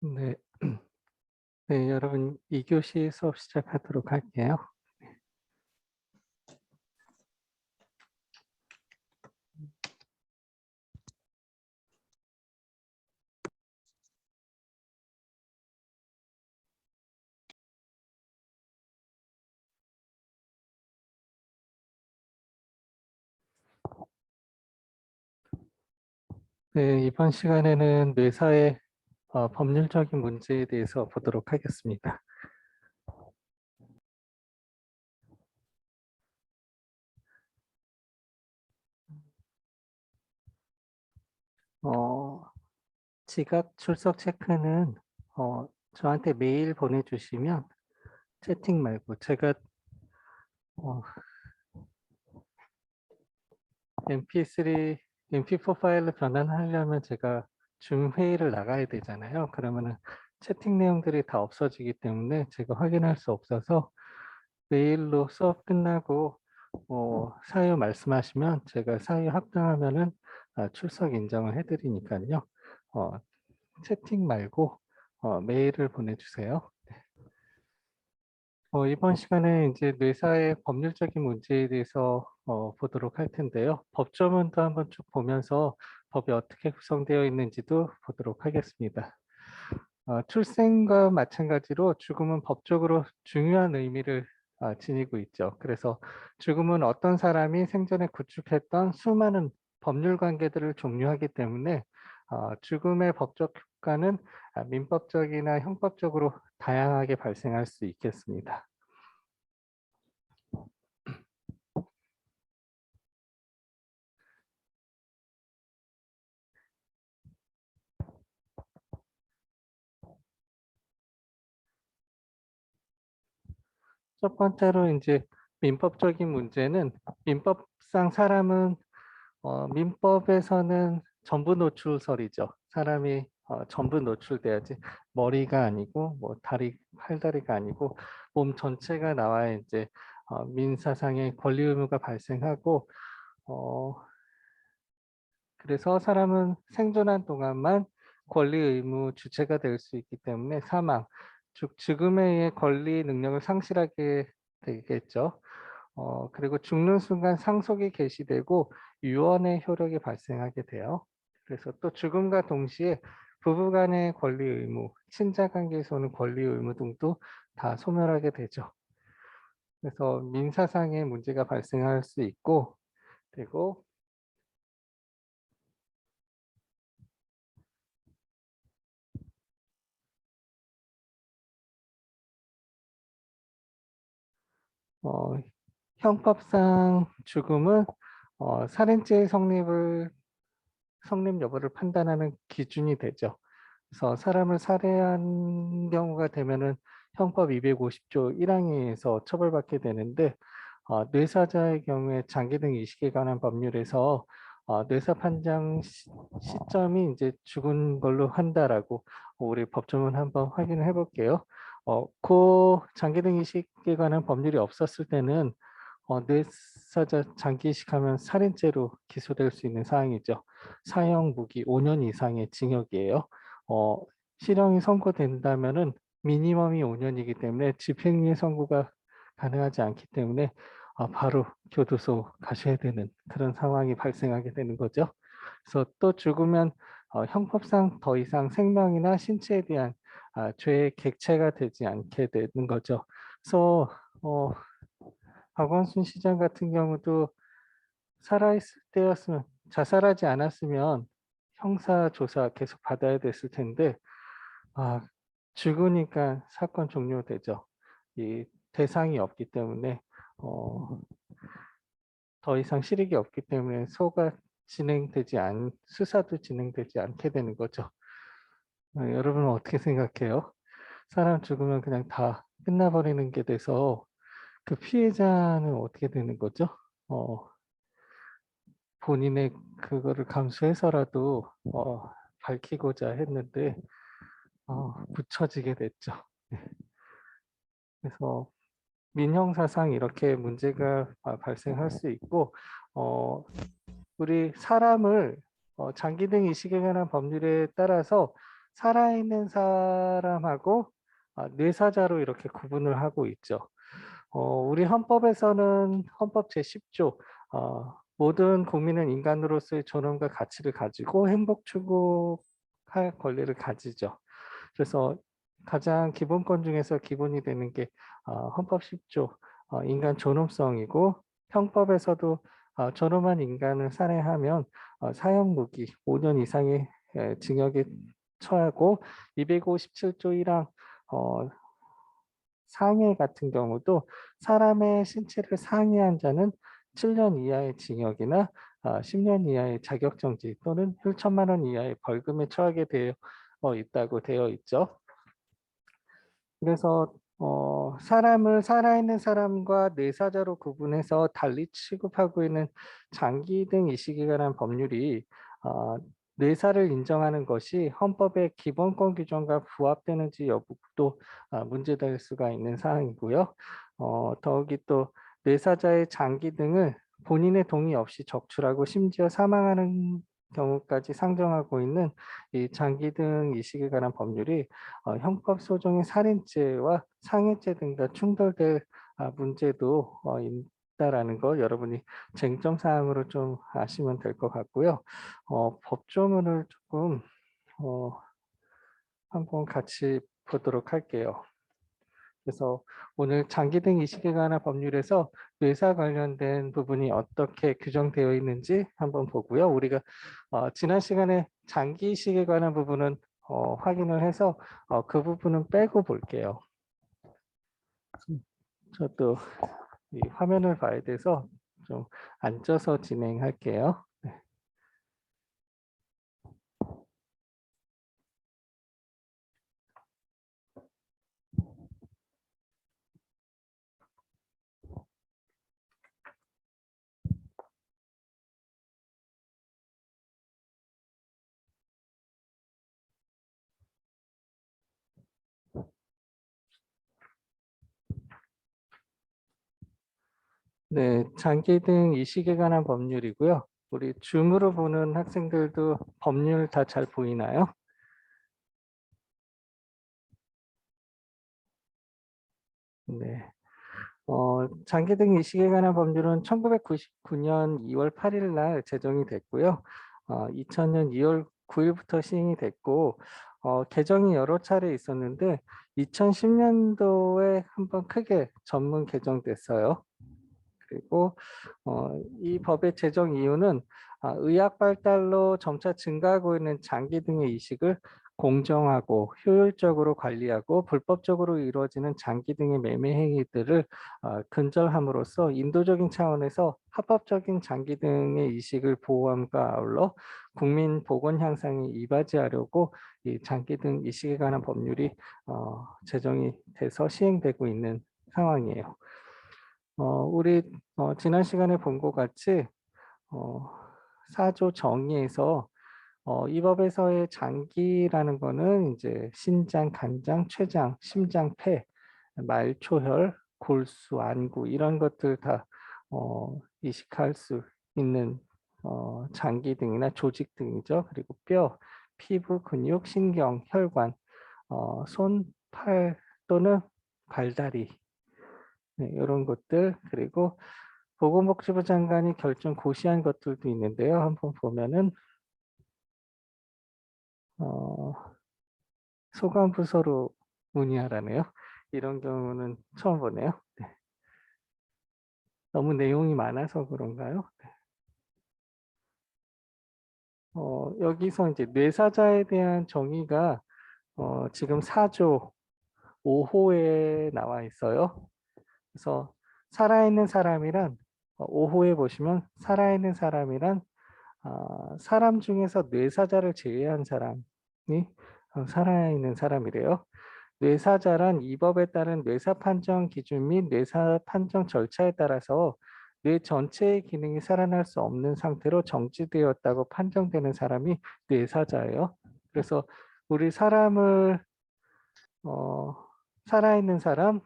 네, 네, 여러분 2교시 수업 시작하도록 할게요. 네, 이번 시간에는 뇌사의 법률적인 문제에 대해서 보도록 하겠습니다. 어, 지각 출석 체크는 저한테 메일 보내주시면 채팅 말고 제가 어, MP3, MP4 파일로 변환하려면 제가 줌 회의를 나가야 되잖아요. 그러면은 채팅 내용들이 다 없어지기 때문에 제가 확인할 수 없어서 메일로 수업 끝나고 사유 말씀하시면 제가 사유 합당하면은 출석 인정을 해드리니까요. 어, 채팅 말고 메일을 보내주세요. 이번 시간에 이제 뇌사의 법률적인 문제에 대해서 보도록 할 텐데요. 법조문도 한번 쭉 보면서 법이 어떻게 구성되어 있는지도 보도록 하겠습니다. 출생과 마찬가지로 죽음은 법적으로 중요한 의미를 지니고 있죠. 그래서 죽음은 어떤 사람이 생전에 구축했던 수많은 법률 관계들을 종료하기 때문에 죽음의 법적 효과는 민법적이나 형법적으로 다양하게 발생할 수 있겠습니다. 첫 번째로 이제 민법적인 문제는 민법상 사람은 민법에서는 전부 노출설이죠. 사람이 전부 노출돼야지 머리가 아니고 뭐 다리, 팔다리가 아니고 몸 전체가 나와야 이제 민사상의 권리 의무가 발생하고 그래서 사람은 생존한 동안만 권리 의무 주체가 될 수 있기 때문에 사망, 즉 죽음에 의해 권리 능력을 상실하게 되겠죠. 그리고 죽는 순간 상속이 개시되고 유언의 효력이 발생하게 돼요. 그래서 또 죽음과 동시에 부부간의 권리 의무, 친자 관계에서 오는 권리 의무 등도 다 소멸하게 되죠. 그래서 민사상의 문제가 발생할 수 있고, 그리고 어, 형법상 죽음은 살인죄의 성립 여부를 판단하는 기준이 되죠. 그래서 사람을 살해한 경우가 되면은 형법 250조 1항에 의해서 처벌받게 되는데 뇌사자의 경우에 장기 등 이식에 관한 법률에서 뇌사 판정 시점이 이제 죽은 걸로 한다라고 우리 법조문 한번 확인을 해볼게요. 그 장기 등 이식에 관한 법률이 없었을 때는 뇌사자 장기 이식하면 살인죄로 기소될 수 있는 사항이죠. 사형 무기 5년 이상의 징역이에요. 어, 실형이 선고된다면은 미니멈이 5년이기 때문에 집행유예 선고가 가능하지 않기 때문에 바로 교도소 가셔야 되는 그런 상황이 발생하게 되는 거죠. 그래서 또 죽으면 형법상 더 이상 생명이나 신체에 대한 죄의 객체가 되지 않게 되는 거죠. 그래서 박원순 시장 같은 경우도 살아있을 때였으면 자살하지 않았으면 형사 조사 계속 받아야 됐을 텐데 죽으니까 사건 종료되죠. 이 대상이 없기 때문에 더 이상 실익이 없기 때문에 수사도 진행되지 않게 되는 거죠. 여러분은 어떻게 생각해요? 사람 죽으면 그냥 다 끝나버리는 게 돼서 그 피해자는 어떻게 되는 거죠? 어, 본인의 그거를 감수해서라도 밝히고자 했는데 묻혀지게 됐죠. 네. 그래서 민형사상 이렇게 문제가 발생할 수 있고 우리 사람을 장기 등 이식에 관한 법률에 따라서 살아있는 사람하고 뇌사자로 이렇게 구분을 하고 있죠. 우리 헌법에서는 헌법 제10조 모든 국민은 인간으로서의 존엄과 가치를 가지고 행복 추구할 권리를 가지죠. 그래서 가장 기본권 중에서 기본이 되는 게 헌법 10조 인간 존엄성이고, 형법에서도 존엄한 인간을 살해하면 사형무기 5년 이상의 징역에 처하고, 257조 1항 상해 같은 경우도 사람의 신체를 상해한 자는 7년 이하의 징역이나 10년 이하의 자격정지 또는 1천만 원 이하의 벌금에 처하게 되어 있다고 되어 있죠. 그래서 사람을 살아있는 사람과 뇌사자로 구분해서 달리 취급하고 있는 장기 등 이식에 관한 법률이 뇌사를 인정하는 것이 헌법의 기본권 규정과 부합되는지 여부도 문제될 수가 있는 사항이고요. 더욱이 또 뇌사자의 장기 등을 본인의 동의 없이 적출하고 심지어 사망하는 경우까지 상정하고 있는 이 장기 등 이식에 관한 법률이 형법 소정의 살인죄와 상해죄 등과 충돌될 문제도 있다라는 거 여러분이 쟁점 사항으로 좀 아시면 될 것 같고요. 법조문을 조금 한번 같이 보도록 할게요. 그래서 오늘 장기 등 이식에 관한 법률에서 뇌사 관련된 부분이 어떻게 규정되어 있는지 한번 보고요. 우리가 지난 시간에 장기 이식에 관한 부분은 확인을 해서 그 부분은 빼고 볼게요. 저도 이 화면을 봐야 돼서 좀 앉아서 진행할게요. 네, 장기 등 이식에 관한 법률이고요. 우리 줌으로 보는 학생들도 법률 다 잘 보이나요? 네. 장기 등 이식에 관한 법률은 1999년 2월 8일 날 제정이 됐고요. 2000년 2월 9일부터 시행이 됐고, 개정이 여러 차례 있었는데 2010년도에 한번 크게 전문 개정됐어요. 그리고 이 법의 제정 이유는 의학 발달로 점차 증가하고 있는 장기 등의 이식을 공정하고 효율적으로 관리하고 불법적으로 이루어지는 장기 등의 매매 행위들을 근절함으로써 인도적인 차원에서 합법적인 장기 등의 이식을 보호함과 아울러 국민 보건 향상에 이바지하려고 이 장기 등 이식에 관한 법률이 제정이 돼서 시행되고 있는 상황이에요. 우리 지난 시간에 본 것 같이 4조 정의에서 이 법에서의 장기라는 거는 이제 신장, 간장, 췌장, 심장, 폐, 말초혈, 골수, 안구 이런 것들 다 이식할 수 있는 장기 등이나 조직 등이죠. 그리고 뼈, 피부, 근육, 신경, 혈관, 손, 팔 또는 발다리 네, 이런 것들 그리고 보건복지부 장관이 결정 고시한 것들도 있는데요. 한번 보면은 소관부서로 문의하라네요. 이런 경우는 처음 보네요. 네. 너무 내용이 많아서 그런가요? 여기서 이제 뇌사자에 대한 정의가 지금 4조 5호에 나와 있어요. 그래서 살아있는 사람이란 5호에 보시면 살아있는 사람이란 사람 중에서 뇌사자를 제외한 사람이 살아있는 사람이래요. 뇌사자란 이 법에 따른 뇌사 판정 기준 및 뇌사 판정 절차에 따라서 뇌 전체의 기능이 살아날 수 없는 상태로 정지되었다고 판정되는 사람이 뇌사자예요. 그래서 우리 사람을 살아있는 사람,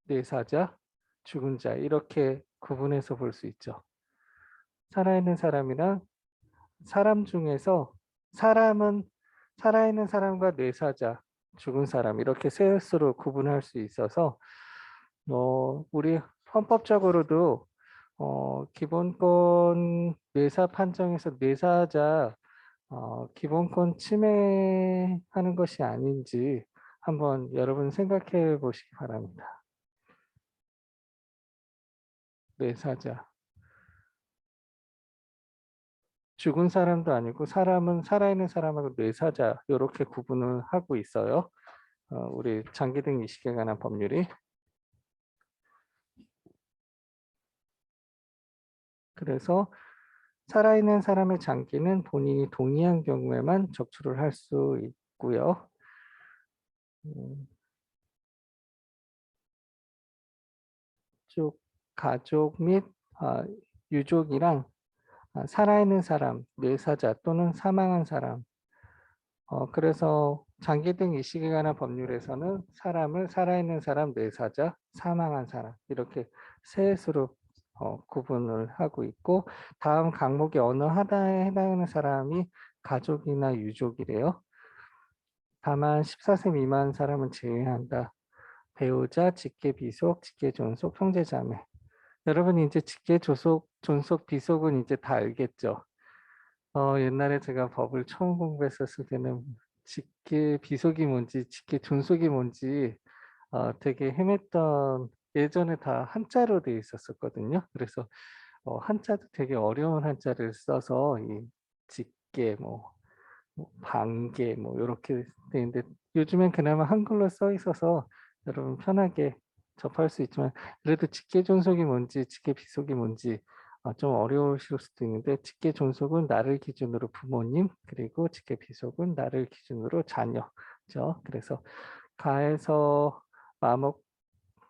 뇌사자, 죽은 자 이렇게 구분해서 볼 수 있죠. 살아있는 사람이랑 사람 중에서 사람은 살아있는 사람과 뇌사자, 죽은 사람 이렇게 셋으로 구분할 수 있어서 우리 헌법적으로도 기본권 뇌사 판정에서 뇌사자 기본권 침해하는 것이 아닌지 한번 여러분 생각해 보시기 바랍니다. 뇌사자. 죽은 사람도 아니고 사람은 살아있는 사람하고 뇌사자 이렇게 구분을 하고 있어요. 우리 장기 등 이식에 관한 법률이. 그래서 살아있는 사람의 장기는 본인이 동의한 경우에만 적출을 할 수 있고요. 쭉 가족 및 유족이랑 살아있는 사람, 뇌사자 또는 사망한 사람. 그래서 장기 등 이식에 관한 법률에서는 사람을 살아있는 사람, 뇌사자, 사망한 사람 이렇게 셋으로 구분을 하고 있고 다음 강목의 어느 하나에 해당하는 사람이 가족이나 유족이래요. 다만 14세 미만 사람은 제외한다. 배우자, 직계 비속, 직계 존속, 형제 자매. 여러분 이제 직계 조속, 존속, 비속은 이제 다 알겠죠? 옛날에 제가 법을 처음 공부했었을 때는 직계 비속이 뭔지, 직계 존속이 뭔지 되게 헤맸던 예전에 다 한자로 되어 있었거든요. 그래서 한자도 되게 어려운 한자를 써서 이 직계 뭐 반계 뭐 이렇게 되는데 요즘엔 그나마 한글로 써 있어서 여러분 편하게 접할 수 있지만 그래도 직계 존속이 뭔지 직계 비속이 뭔지 좀 어려우실 수도 있는데 직계 존속은 나를 기준으로 부모님 그리고 직계 비속은 나를 기준으로 자녀죠. 그래서 가에서 마목,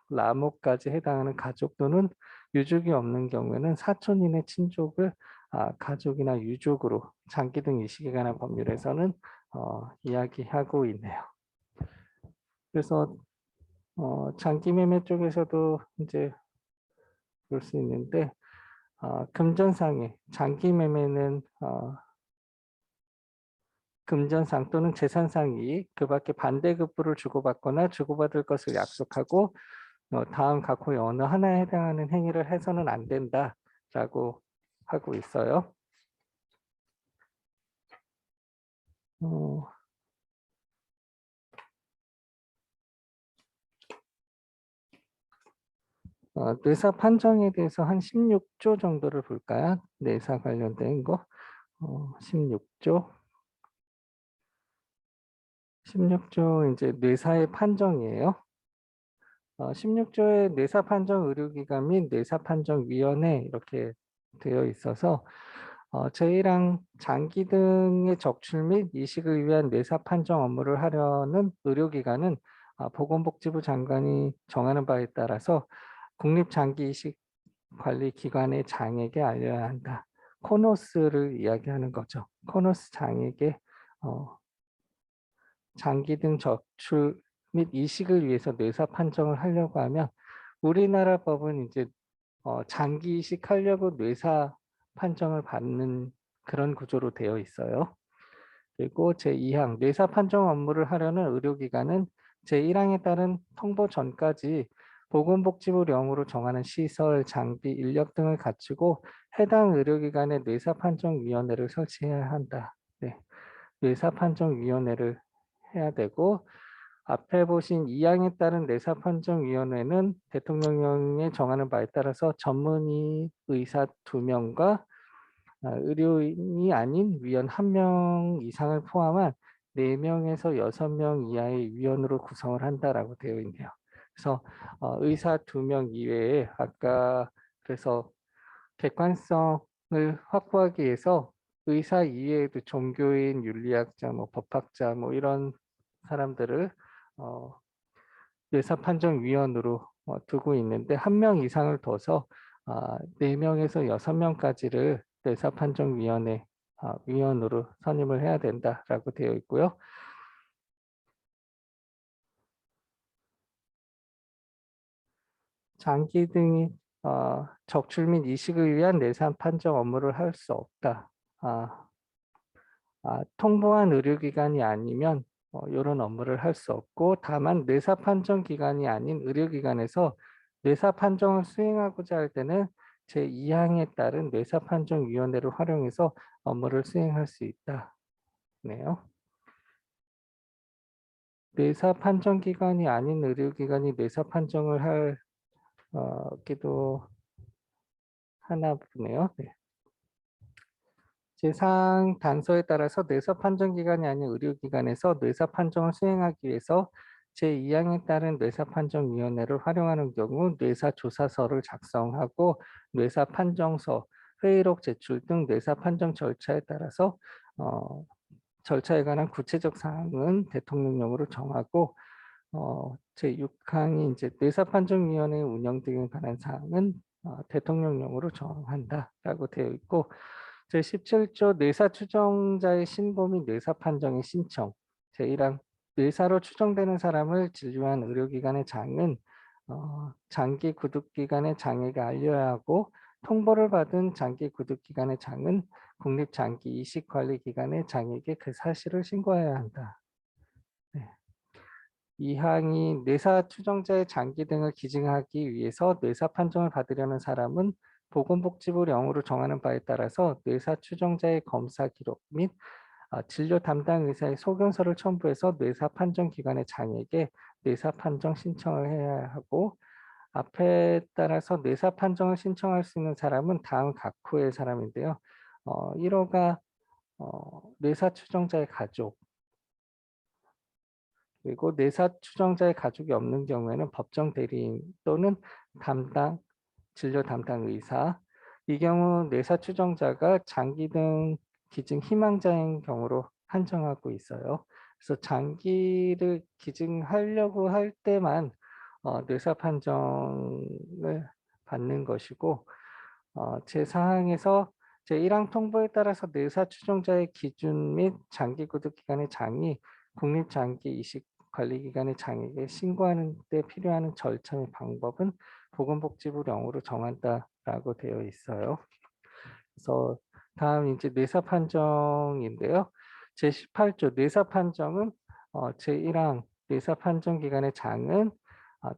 라목까지 해당하는 가족 또는 유족이 없는 경우에는 사촌 이내 친족을 가족이나 유족으로 장기 등 이식에 관한 법률에서는 이야기하고 있네요. 그래서 장기 매매 쪽에서도 이제 볼 수 있는데 금전상의 장기 매매는 금전상 또는 재산상 이익, 그 밖에 반대급부를 주고받거나 주고받을 것을 약속하고 다음 각호의 어느 하나에 해당하는 행위를 해서는 안 된다라고 하고 있어요. 어, 뇌사 판정에 대해서 한 16조 정도를 볼까요? 뇌사 관련된 거. 16조. 16조 이제 뇌사의 판정이에요. 16조의 뇌사 판정 의료기관 및 뇌사 판정 위원회 이렇게 되어 있어서 제1항 장기 등의 적출 및 이식을 위한 뇌사 판정 업무를 하려는 의료기관은 보건복지부 장관이 정하는 바에 따라서 국립장기이식관리기관의 장에게 알려야 한다. 코노스를 이야기하는 거죠. 코노스 장에게 장기 등 적출 및 이식을 위해서 뇌사 판정을 하려고 하면 우리나라 법은 이제 장기 이식하려고 뇌사 판정을 받는 그런 구조로 되어 있어요. 그리고 제2항 뇌사 판정 업무를 하려는 의료기관은 제1항에 따른 통보 전까지 보건복지부령으로 정하는 시설, 장비, 인력 등을 갖추고 해당 의료기관의 뇌사판정위원회를 설치해야 한다. 네, 뇌사판정위원회를 해야 되고 앞에 보신 2항에 따른 뇌사판정위원회는 대통령령에 정하는 바에 따라서 전문의 의사 2명과 의료인이 아닌 위원 1명 이상을 포함한 4명에서 6명 이하의 위원으로 구성을 한다라고 되어 있네요. 그래서 의사 2명 이외에 아까 그래서 객관성을 확보하기 위해서 의사 이외에도 종교인, 윤리학자, 뭐 법학자 뭐 이런 사람들을 뇌사판정위원으로 두고 있는데 1명 이상을 둬서 4명에서 6명까지를 뇌사판정위원회 위원으로 선임을 해야 된다라고 되어 있고요. 장기 등이 적출 및 이식을 위한 뇌사 판정 업무를 할 수 없다. 통보한 의료기관이 아니면 이런 업무를 할 수 없고, 다만 뇌사 판정 기관이 아닌 의료기관에서 뇌사 판정을 수행하고자 할 때는 제2항에 따른 뇌사 판정위원회를 활용해서 업무를 수행할 수 있다. 네요. 뇌사 판정 기관이 아닌 의료기관이 뇌사 판정을 할 기도 하나 보네요. 네. 제3 단서에 따라서 뇌사 판정 기관이 아닌 의료기관에서 뇌사 판정을 수행하기 위해서 제2항에 따른 뇌사 판정위원회를 활용하는 경우 뇌사 조사서를 작성하고 뇌사 판정서, 회의록 제출 등 뇌사 판정 절차에 따라서 절차에 관한 구체적 사항은 대통령령으로 정하고 제6항이 이제 뇌사판정위원회 운영 등에 관한 사항은 대통령령으로 정한다라고 되어 있고, 제17조 뇌사 추정자의 신고 및 뇌사 판정의 신청, 제1항 뇌사로 추정되는 사람을 진료한 의료기관의 장은 장기 구독기관의 장에게 알려야 하고, 통보를 받은 장기 구독기관의 장은 국립장기이식관리기관의 장에게 그 사실을 신고해야 한다. 네. 이 항이 뇌사 추정자의 장기 등을 기증하기 위해서 뇌사 판정을 받으려는 사람은 보건복지부 령으로 정하는 바에 따라서 뇌사 추정자의 검사 기록 및 진료 담당 의사의 소견서를 첨부해서 뇌사 판정 기관의 장에게 뇌사 판정 신청을 해야 하고, 앞에 따라서 뇌사 판정을 신청할 수 있는 사람은 다음 각호의 사람인데요. 1호가 뇌사 추정자의 가족, 그리고 뇌사 추정자의 가족이 없는 경우에는 법정 대리인 또는 진료 담당 의사, 이 경우 뇌사 추정자가 장기 등 기증 희망자인 경우로 한정하고 있어요. 그래서 장기를 기증하려고 할 때만 뇌사 판정을 받는 것이고, 제4항에서 제1항 통보에 따라서 뇌사 추정자의 기준 및 장기 구독 기간의 장이 국립장기이식관리기관의 장에게 신고하는 데 필요한 절차 및 방법은 보건복지부령으로 정한다라고 되어 있어요. 그래서 다음 이제 뇌사 판정인데요. 제18조 뇌사 판정은 제1항 뇌사 판정 기관의 장은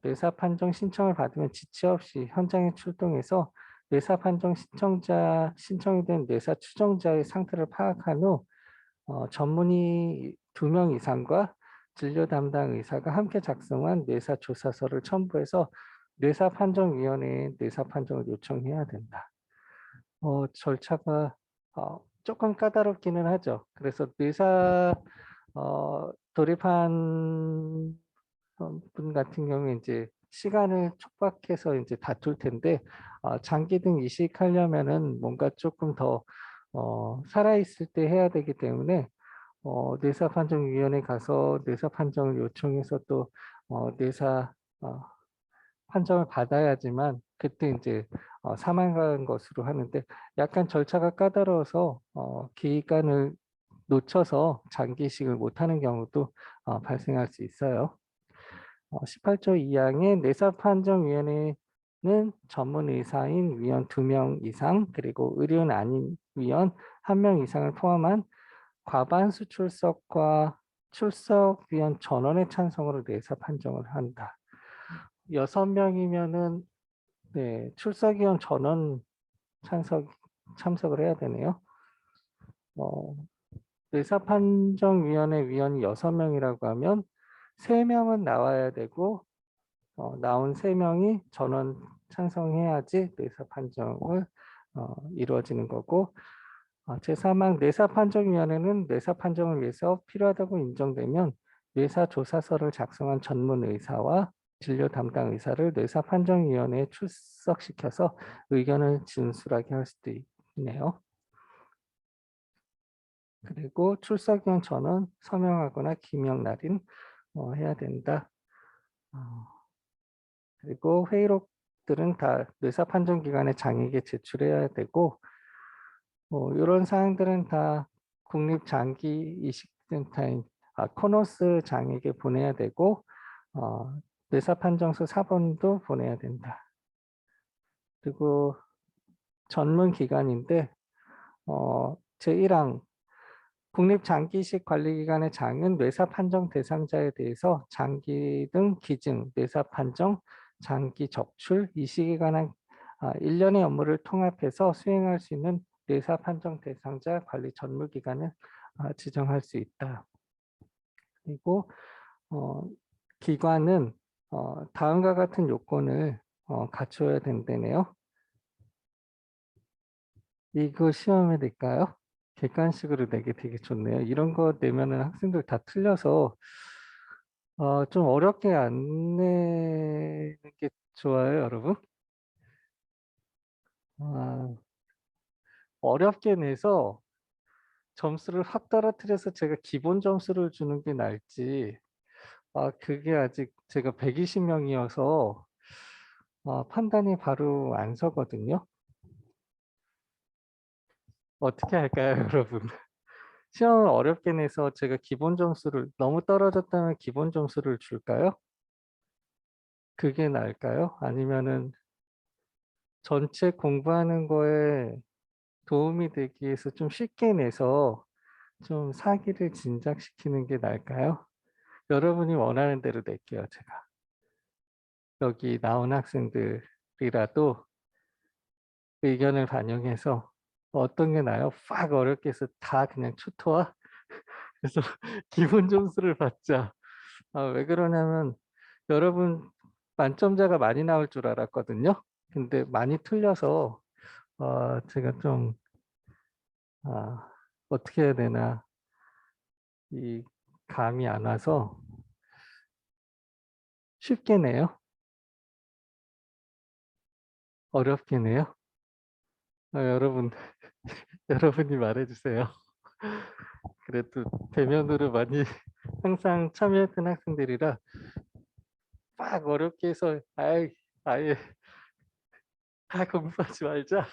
뇌사 판정 신청을 받으면 지체 없이 현장에 출동해서 뇌사 판정 신청이 된 뇌사 추정자의 상태를 파악한 후 전문의 2명 이상과 진료 담당 의사가 함께 작성한 뇌사 조사서를 첨부해서 뇌사 판정위원회에 뇌사 판정을 요청해야 된다. 절차가 조금 까다롭기는 하죠. 그래서 뇌사 돌입한 분 같은 경우에 이제 시간을 촉박해서 이제 다툴 텐데, 장기 등 이식하려면은 뭔가 조금 더 살아있을 때 해야 되기 때문에 뇌사판정위원회 가서 뇌사 판정을 요청해서 또 뇌사 판정을 받아야지만 그때 이제 사망한 것으로 하는데, 약간 절차가 까다로워서 기간을 놓쳐서 장기이식을 못하는 경우도 발생할 수 있어요. 18조 2항의 뇌사판정위원회는 전문 의사인 위원 2명 이상, 그리고 의료인 아닌 위원 1명 이상을 포함한 과반수 출석과 출석위원 전원의 찬성으로 뇌사 판정을 한다. 6명이면은 네, 출석위원 전원 참석을 해야 되네요. 뇌사판정위원회 위원이 6명이라고 하면 3명은 나와야 되고, 나온 3명이 전원 찬성해야지 뇌사판정을 이루어지는 거고, 제3항 뇌사판정위원회는 뇌사판정을 위해서 필요하다고 인정되면 뇌사조사서를 작성한 전문의사와 진료 담당 의사를 뇌사판정위원회에 출석시켜서 의견을 진술하게 할 수도 있네요. 그리고 출석위원 전원 서명하거나 기명 날인 해야 된다. 그리고 회의록들은 다 뇌사판정기관의 장에게 제출해야 되고, 이런 사항들은 다 국립장기이식센터인 코노스 장에게 보내야 되고, 뇌사판정서 4번도 보내야 된다. 그리고 전문기관인데 제1항 국립장기이식관리기관의 장은 뇌사 판정 대상자에 대해서 장기 등 기증, 뇌사 판정, 장기 적출, 이식에 관한 일련의 업무를 통합해서 수행할 수 있는 뇌사 판정 대상자 관리 전무기관을 지정할 수 있다. 그리고 기관은 다음과 같은 요건을 갖춰야 된다네요. 이거 시험에 낼까요? 객관식으로 내기 되게 좋네요. 이런 거 내면은 학생들 다 틀려서 좀 어렵게 안 내는 게 좋아요, 여러분. 어렵게 내서 점수를 확 떨어뜨려서 제가 기본 점수를 주는 게 나을지, 그게 아직 제가 120명이어서 판단이 바로 안 서거든요. 어떻게 할까요, 여러분? 시험을 어렵게 내서 제가 기본 점수를 너무 떨어졌다면 기본 점수를 줄까요? 그게 나을까요? 아니면은 전체 공부하는 거에 도움이 되기 위해서 좀 쉽게 내서 좀 사기를 진작시키는 게 나을까요? 여러분이 원하는 대로 낼게요, 제가. 여기 나온 학생들이라도 의견을 반영해서 어떤 게 나요? 팍 어렵게 해서 다 그냥 초토화? 그래서 기본 점수를 받자. 왜 그러냐면 여러분 만점자가 많이 나올 줄 알았거든요. 근데 많이 틀려서 제가 좀 어떻게 해야 되나 이 감이 안 와서 쉽게 내요? 어렵게 내요? 여러분 여러분이 말해주세요. 그래도 대면으로 많이 항상 참여했던 학생들이라 막 어렵게 해서 아예 다 공부하지 말자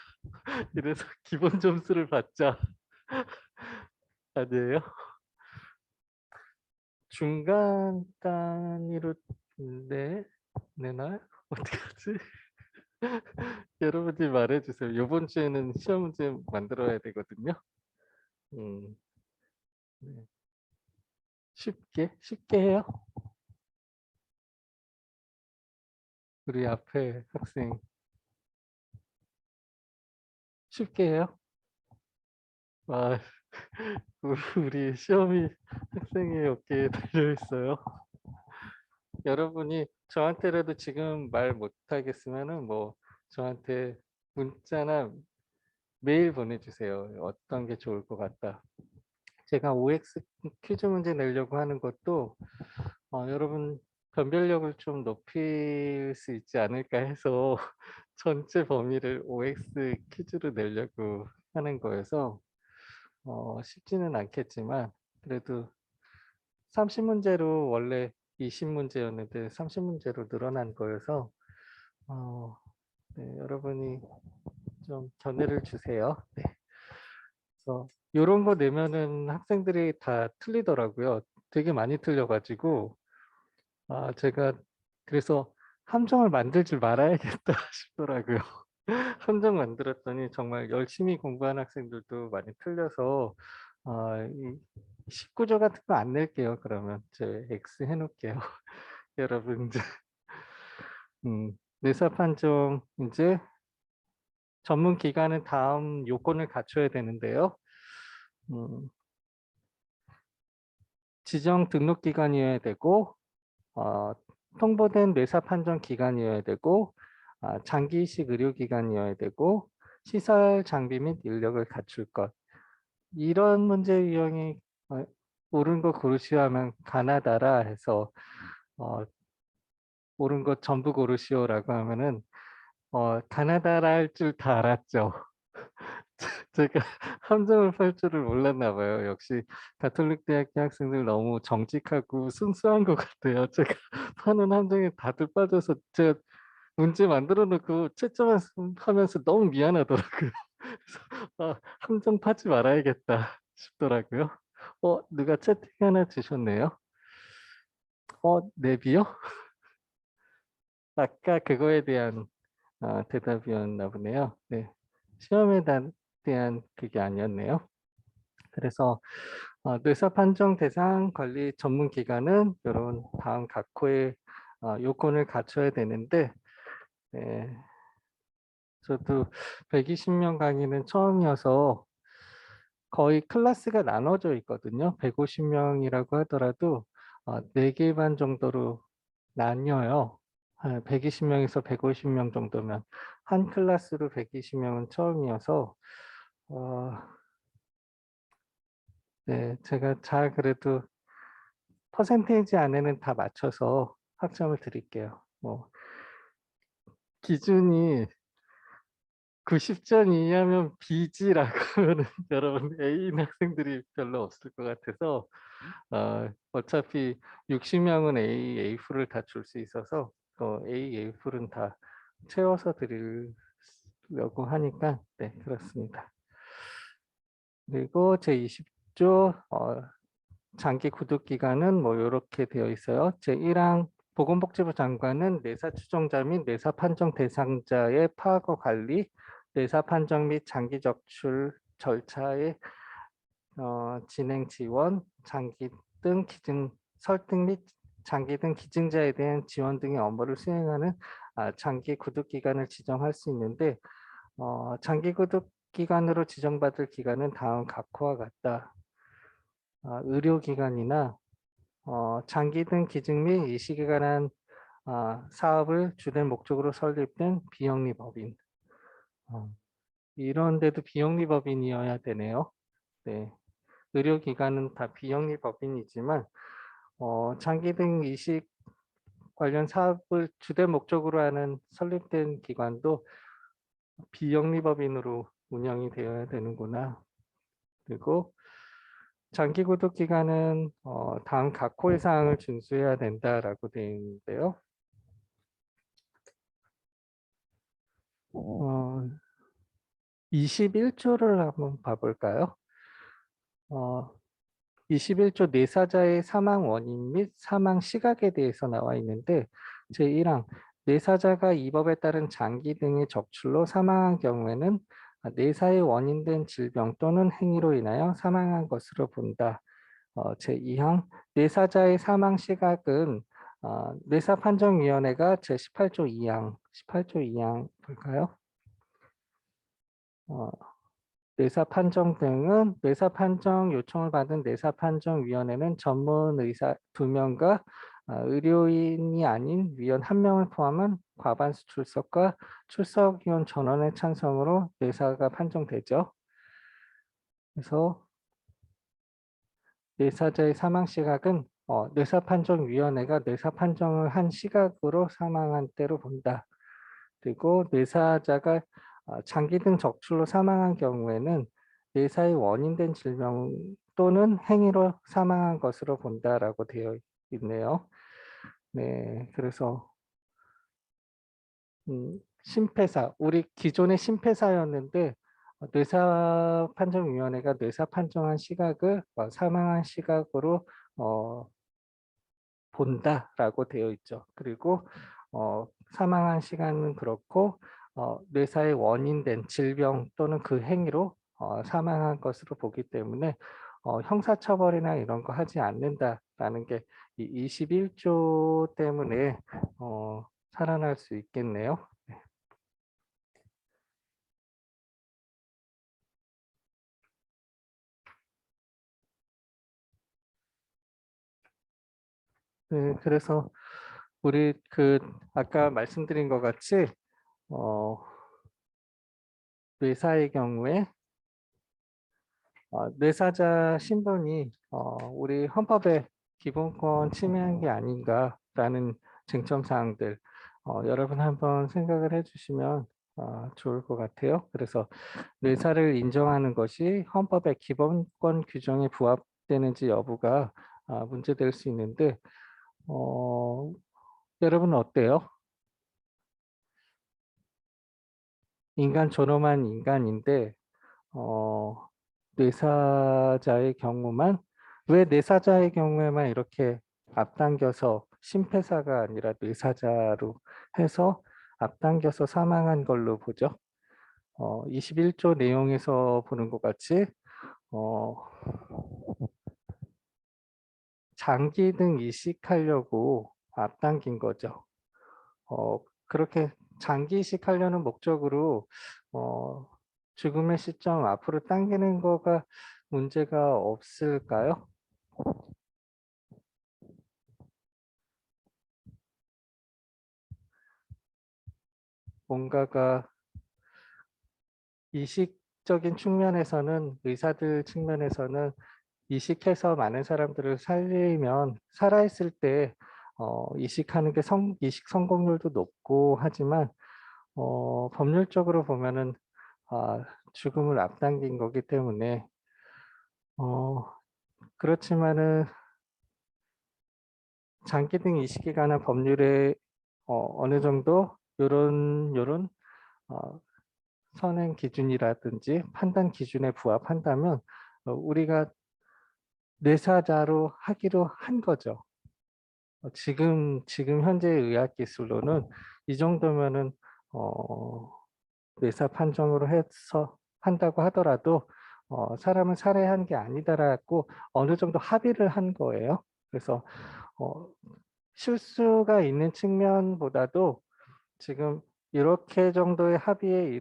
이래서 기본 점수를 받자 아니에요? 중간 단위로 내나요? 어떡하지? 여러분이 말해주세요. 이번 주에는 시험 문제 만들어야 되거든요. 음, 네. 쉽게 해요. 우리 앞에 학생 쉽게 해요. 아, 우리 시험이 학생의 어깨에 달려 있어요. 여러분이 저한테라도 지금 말 못하겠으면은 뭐 저한테 문자나 메일 보내주세요. 어떤 게 좋을 것 같다. 제가 OX 퀴즈 문제 내려고 하는 것도 여러분 변별력을 좀 높일 수 있지 않을까 해서 전체 범위를 OX 퀴즈로 내려고 하는 거여서 쉽지는 않겠지만 그래도 30문제로 원래 20문제였는데 30문제로 늘어난 거여서 네, 여러분이 좀 견해를 주세요. 네. 그래서 이런 거 내면은 학생들이 다 틀리더라고요. 되게 많이 틀려가지고 제가 그래서 함정을 만들지 말아야겠다 싶더라고요. 함정 만들었더니 정말 열심히 공부한 학생들도 많이 틀려서 이 19조 같은 거 안 낼게요. 그러면 제 X 해놓을게요. 여러분 이제 뇌사 판정 이제 전문 기관은 다음 요건을 갖춰야 되는데요. 지정 등록 기관이어야 되고 통보된 뇌사 판정 기관이어야 되고 장기 이식 의료기관이어야 되고 시설 장비 및 인력을 갖출 것. 이런 문제 유형이 옳은 거 고르시오 하면 가나다라 해서 옳은 거 전부 고르시오라고 하면은 가나다라 할 줄 다 알았죠. 제가 함정을 팔 줄을 몰랐나 봐요. 역시 가톨릭 대학교 학생들 너무 정직하고 순수한 것 같아요. 제가 파는 함정에 다들 빠져서 제가 문제 만들어 놓고 채점하면서 너무 미안하더라고요. 그래서 함정 파지 말아야겠다 싶더라고요. 누가 채팅 하나 주셨네요. 랩이요? 아까 그거에 대한 대답이었나 보네요. 네. 시험에 대한 그게 아니었네요. 그래서 뇌사 판정 대상 관리 전문 기관은 이런 다음 각호의 요건을 갖춰야 되는데, 네, 저도 120명 강의는 처음이어서 거의 클래스가 나눠져 있거든요. 150명이라고 하더라도 4개 반 정도로 나뉘어요. 120명에서 150명 정도면 한 클래스로 120명은 처음이어서 네, 제가 잘 그래도 퍼센테이지 안에는 다 맞춰서 학점을 드릴게요. 뭐 기준이 90점 이하면 B지라고는 여러분 A인 학생들이 별로 없을 것 같아서 어차피 60명은 A, A풀을 다 줄 수 있어서 A, A풀은 다 채워서 드리려고 하니까 네 그렇습니다. 그리고 제20조 장기 구독 기간은 뭐 이렇게 되어 있어요. 제1항 보건복지부 장관은 내사 추종자 및 내사 판정 대상자의 파악과 관리, 내사 판정 및 장기 적출 절차의 진행 지원, 장기 등 기증 설득 및 장기 등 기증자에 대한 지원 등의 업무를 수행하는 장기 구독 기간을 지정할 수 있는데 장기 구독 기간으로 지정받을 기간은 다음 각호와 같다. 의료기관이나 장기 등 기증 및 이식에 관한 사업을 주된 목적으로 설립된 비영리법인. 이런 데도 비영리법인이어야 되네요. 네. 의료기관은 다 비영리법인이지만 장기 등 이식 관련 사업을 주된 목적으로 하는 설립된 기관도 비영리법인으로 운영이 되어야 되는구나. 그리고 장기 구독 기간은 다음 각호의 사항을 준수해야 된다라고 되어 있는데요. 21조를 한번 봐볼까요? 21조 뇌사자의 사망 원인 및 사망 시각에 대해서 나와 있는데 제1항 뇌사자가 이 법에 따른 장기 등의 적출로 사망한 경우에는 뇌사의 원인된 질병 또는 행위로 인하여 사망한 것으로 본다. 제2항 뇌사자의 사망 시각은 뇌사판정위원회가 제18조 2항 18조 2항 볼까요? 뇌사판정 등은 뇌사판정 요청을 받은 뇌사판정위원회는 전문 의사 2명과 의료인이 아닌 위원 1명을 포함한 과반수 출석과 출석위원 전원의 찬성으로 뇌사가 판정되죠. 그래서 뇌사자의 사망 시각은 뇌사판정위원회가 뇌사판정을 한 시각으로 사망한 때로 본다. 그리고 뇌사자가 장기 등 적출로 사망한 경우에는 뇌사의 원인된 질병 또는 행위로 사망한 것으로 본다라고 되어 있네요. 네, 그래서 심폐사, 우리 기존의 심폐사였는데 뇌사판정위원회가 뇌사 판정한 시각을 사망한 시각으로 본다라고 되어 있죠. 그리고 사망한 시간은 그렇고 뇌사의 원인된 질병 또는 그 행위로 사망한 것으로 보기 때문에 형사처벌이나 이런 거 하지 않는다라는 게 이 21조 때문에 살아날 수 있겠네요. 네, 그래서 우리 아까 말씀드린 것 같이 뇌사의 경우에 뇌사자 신분이 우리 헌법의 기본권 침해한 게 아닌가라는 쟁점 사항들 여러분 한번 생각을 해주시면 좋을 것 같아요. 그래서 뇌사를 인정하는 것이 헌법의 기본권 규정에 부합되는지 여부가 문제될 수 있는데 여러분은 어때요? 인간 존엄한 인간인데 뇌사자의 경우만 왜 뇌사자의 경우에만 이렇게 앞당겨서 심폐사가 아니라 뇌사자로 해서 앞당겨서 사망한 걸로 보죠. 21조 내용에서 보는 것 같이 장기 등 이식하려고 앞당긴 거죠. 그렇게 장기 이식하려는 목적으로 죽음의 시점 앞으로 당기는 거가 문제가 없을까요? 뭔가가 이식적인 측면에서는, 의사들 측면에서는 이식해서 많은 사람들을 살리면 살아있을 때 이식하는 게 이식 성공률도 높고 하지만 법률적으로 보면은 죽음을 앞당긴 거기 때문에 그렇지만은 장기 등 이식에 관한 법률에 어느 정도 요런 선행 기준이라든지 판단 기준에 부합한다면 우리가 뇌사자로 하기로 한 거죠. 지금 현재 의학 기술로는 이 정도면은 뇌사 판정으로 해서 한다고 하더라도 사람을 살해한 게 아니다라고 어느 정도 합의를 한 거예요. 그래서 어, 실수가 있는 측면보다도 지금 이렇게 정도의 합의에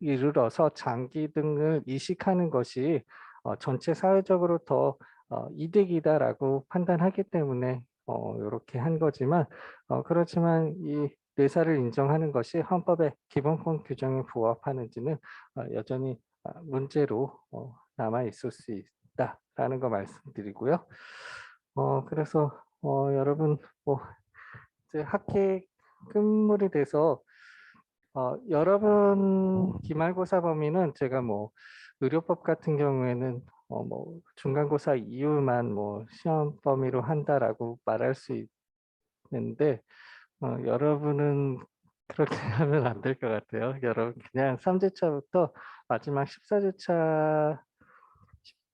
이르러서 장기 등을 이식하는 것이 전체 사회적으로 더 이득이다라고 판단하기 때문에 이렇게 한 거지만 그렇지만 이 뇌사를 인정하는 것이 헌법의 기본권 규정에 부합하는지는 여전히 문제로 남아 있을 수 있다라는 거 말씀드리고요. 그래서 여러분 뭐 이제 학회 끝물이 돼서 여러분 기말고사 범위는 제가 뭐 의료법 같은 경우에는 뭐 중간고사 이후만 뭐 시험 범위로 한다라고 말할 수 있는데 여러분은 그렇게 하면 안 될 것 같아요. 여러분 그냥 3주차부터 마지막 14주차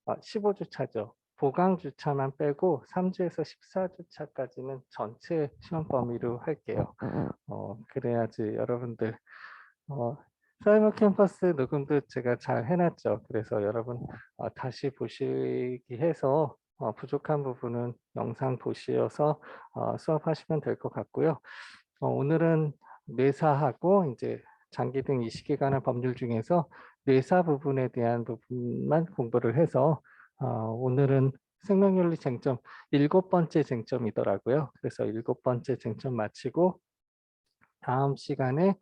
15주차죠. 보강주차만 빼고 3주에서 14주차까지는 전체 시험 범위로 할게요. 그래야지 여러분들 사이버 캠퍼스 녹음도 제가 잘 해놨죠. 그래서 여러분 다시 보시기 해서 부족한 부분은 영상 보시어서 수업하시면 될 것 같고요. 오늘은 뇌사하고 이제 장기 등 이식에 관한 법률 중에서 뇌사 부분에 대한 부분만 공부를 해서 오늘은 생명윤리 쟁점 7번째 쟁점이더라고요. 그래서 7번째 쟁점 마치고 다음 시간에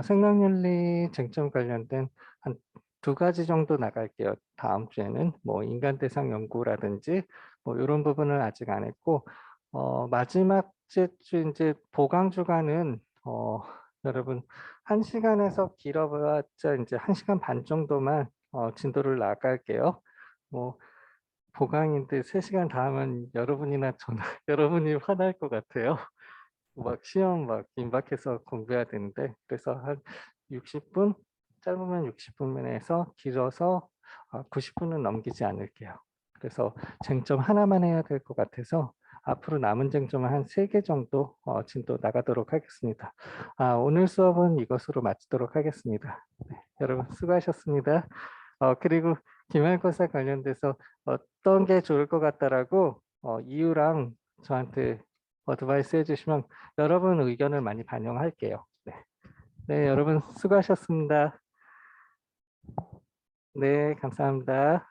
생명윤리 쟁점 관련된 한 2가지 정도 나갈게요. 다음 주에는 뭐 인간 대상 연구라든지 뭐 이런 부분을 아직 안 했고 마지막 주 이제 보강 주간은 여러분 1시간에서 길어봤자 이제 1시간 반 정도만 진도를 나갈게요. 뭐 보강인데 3시간 다 하면 여러분이나 저나 여러분이 화날 것 같아요. 막 시험 막 임박해서 공부해야 되는데 그래서 한 60분 짧으면 60분에서 길어서 90분은 넘기지 않을게요. 그래서 쟁점 하나만 해야 될 것 같아서 앞으로 남은 쟁점은 한 3개 정도 진도 나가도록 하겠습니다. 오늘 수업은 이것으로 마치도록 하겠습니다. 네, 여러분 수고하셨습니다. 그리고 기말고사 관련돼서 어떤 게 좋을 것 같다라고 이유랑 저한테 어드바이스 해주시면 여러분 의견을 많이 반영할게요. 네, 네 여러분 수고하셨습니다. 네, 감사합니다.